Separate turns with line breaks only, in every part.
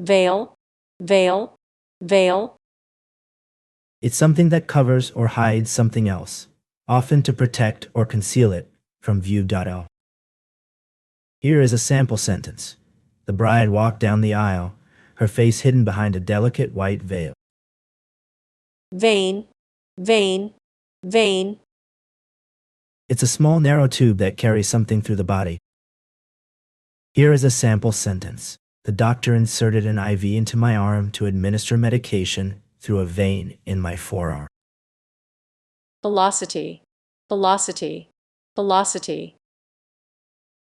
veil, veil, veil.
It's something that covers or hides something else, often to protect or conceal it from view. Here is a sample sentence. The bride walked down the aisle, her face hidden behind a delicate white veil.
Vein, vein, vein.
It's a small narrow tube that carries something through the body. Here is a sample sentence. The doctor inserted an IV into my arm to administer medication through a vein in my forearm.
Velocity, velocity, velocity.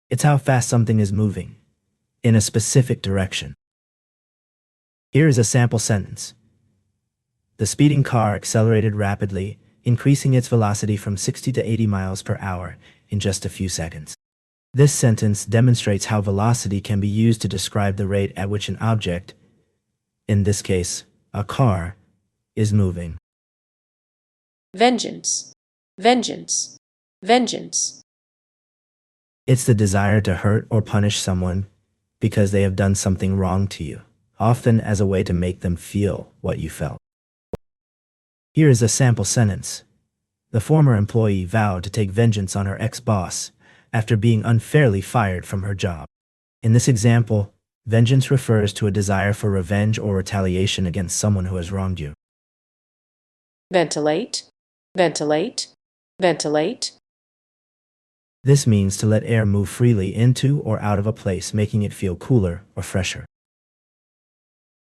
It's how fast something is moving, in a specific direction. Here is a sample sentence. The speeding car accelerated rapidly, increasing its velocity from 60 to 80 miles per hour in just a few seconds. This sentence demonstrates how velocity can be used to describe the rate at which an object, in this case, a car, is moving.
Vengeance, vengeance, vengeance.
It's the desire to hurt or punish someone because they have done something wrong to you, often as a way to make them feel what you felt. Here is a sample sentence. The former employee vowed to take vengeance on her ex-boss after being unfairly fired from her job. In this example, vengeance refers to a desire for revenge or retaliation against someone who has wronged you.
Ventilate, ventilate, ventilate.
This means to let air move freely into or out of a place, making it feel cooler or fresher.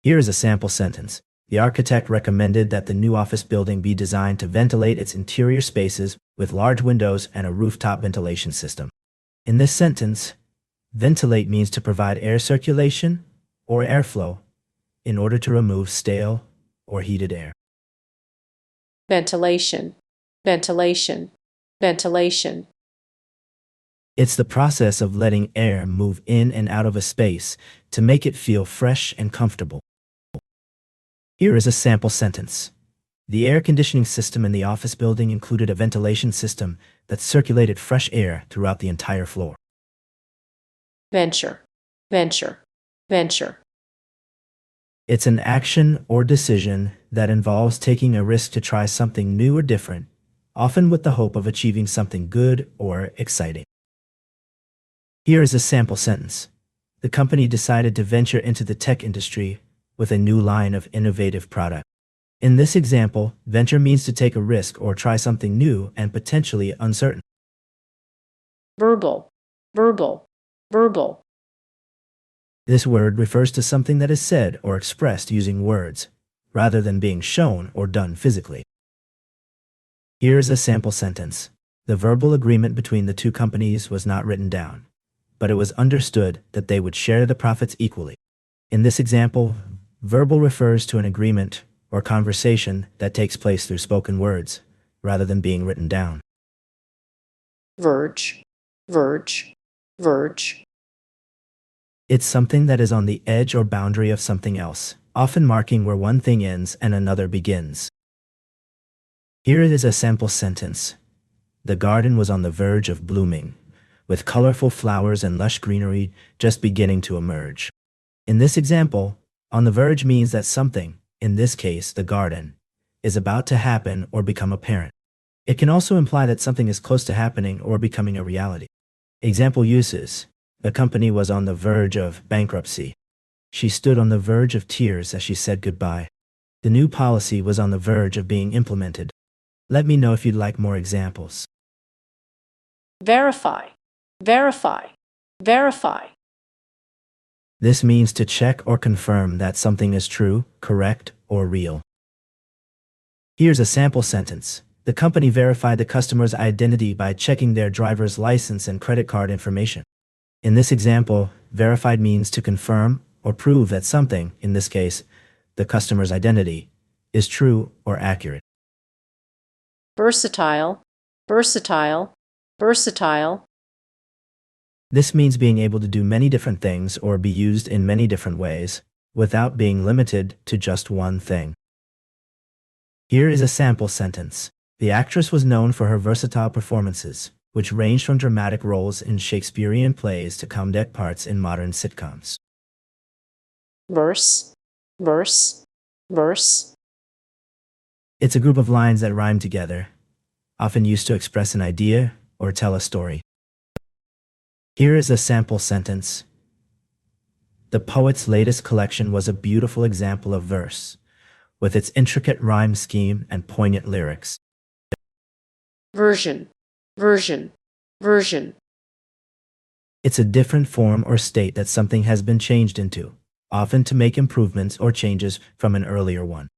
Here is a sample sentence. The architect recommended that the new office building be designed to ventilate its interior spaces with large windows and a rooftop ventilation system. In this sentence, ventilate means to provide air circulation or airflow in order to remove stale or heated air.
Ventilation, ventilation, ventilation.
It's the process of letting air move in and out of a space to make it feel fresh and comfortable. Here is a sample sentence. The air conditioning system in the office building included a ventilation system that circulated fresh air throughout the entire floor.
Venture, venture, venture.
It's an action or decision that involves taking a risk to try something new or different, often with the hope of achieving something good or exciting. Here is a sample sentence. The company decided to venture into the tech industry with a new line of innovative product. In this example, venture means to take a risk or try something new and potentially uncertain.
Verbal, verbal, verbal.
This word refers to something that is said or expressed using words, rather than being shown or done physically. Here is a sample sentence. The verbal agreement between the two companies was not written down, but it was understood that they would share the profits equally. In this example, verbal refers to an agreement or conversation that takes place through spoken words, rather than being written down.
Verge, verge, verge.
It's something that is on the edge or boundary of something else, often marking where one thing ends and another begins. Here is a sample sentence. The garden was on the verge of blooming, with colorful flowers and lush greenery just beginning to emerge. In this example, on the verge means that something, in this case the garden, is about to happen or become apparent. It can also imply that something is close to happening or becoming a reality. Example uses: the company was on the verge of bankruptcy. She stood on the verge of tears as she said goodbye. The new policy was on the verge of being implemented. Let me know if you'd like more examples.
Verify, verify, verify.
This means to check or confirm that something is true, correct, or real. Here's a sample sentence. The company verified the customer's identity by checking their driver's license and credit card information. In this example, verified means to confirm or prove that something, in this case, the customer's identity, is true or accurate.
Versatile, versatile, versatile.
This means being able to do many different things or be used in many different ways, without being limited to just one thing. Here is a sample sentence. The actress was known for her versatile performances, which ranged from dramatic roles in Shakespearean plays to comedic parts in modern sitcoms.
verse, verse, verse.
It's a group of lines that rhyme together, often used to express an idea or tell a story. Here is a sample sentence. The poet's latest collection was a beautiful example of verse, with its intricate rhyme scheme and poignant lyrics.
Version, version, version.
It's a different form or state that something has been changed into, often to make improvements or changes from an earlier one.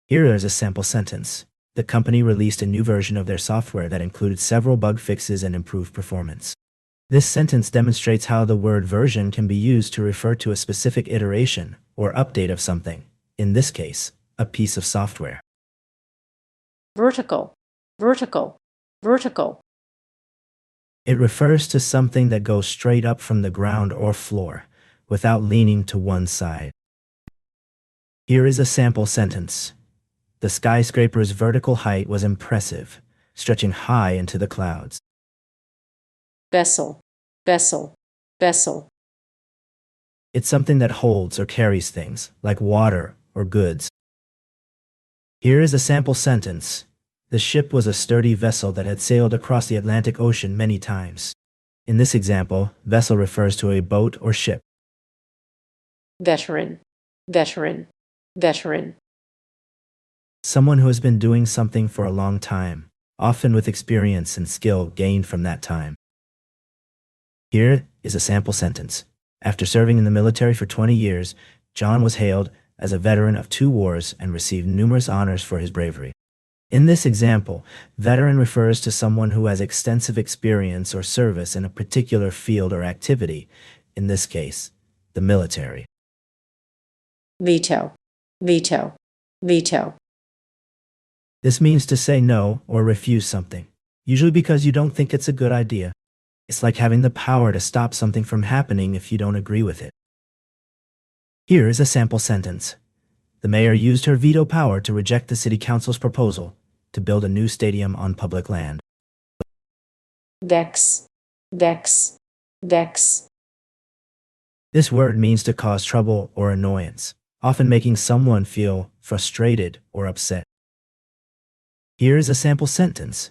Here is a sample sentence. The company released a new version of their software that included several bug fixes and improved performance. This sentence demonstrates how the word version can be used to refer to a specific iteration or update of something, in this case, a piece of software.
Vertical, vertical, vertical.
It refers to something that goes straight up from the ground or floor, without leaning to one side. Here is a sample sentence. The skyscraper's vertical height was impressive, stretching high into the clouds.
Vessel, vessel, vessel.
It's something that holds or carries things, like water or goods. Here is a sample sentence. The ship was a sturdy vessel that had sailed across the Atlantic Ocean many times. In this example, vessel refers to a boat or ship.
Veteran, veteran, veteran.
Someone who has been doing something for a long time, often with experience and skill gained from that time. Here is a sample sentence. After serving in the military for 20 years, John was hailed as a veteran of 2 wars and received numerous honors for his bravery. In this example, veteran refers to someone who has extensive experience or service in a particular field or activity, in this case, the military.
Veto, veto, veto.
This means to say no or refuse something, usually because you don't think it's a good idea. It's like having the power to stop something from happening if you don't agree with it. Here is a sample sentence. The mayor used her veto power to reject the city council's proposal to build a new stadium on public land.
Vex, vex, vex.
This word means to cause trouble or annoyance, often making someone feel frustrated or upset. Here is a sample sentence.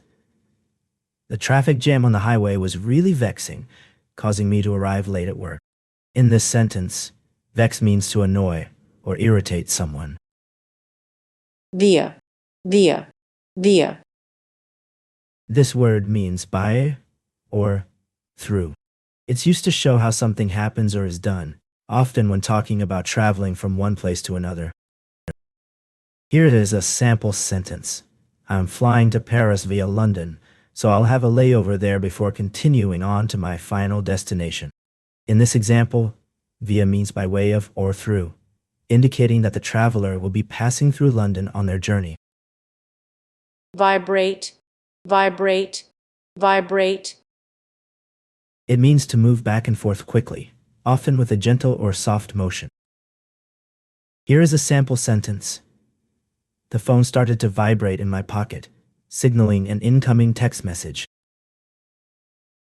The traffic jam on the highway was really vexing, causing me to arrive late at work. In this sentence, vex means to annoy or irritate someone.
Via, via, via.
This word means by or through. It's used to show how something happens or is done, often when talking about traveling from one place to another. Here is a sample sentence. I'm flying to Paris via London, so I'll have a layover there before continuing on to my final destination. In this example, via means by way of or through, indicating that the traveler will be passing through London on their journey.
Vibrate, vibrate, vibrate.
It means to move back and forth quickly, often with a gentle or soft motion. Here is a sample sentence. The phone started to vibrate in my pocket, signaling an incoming text message.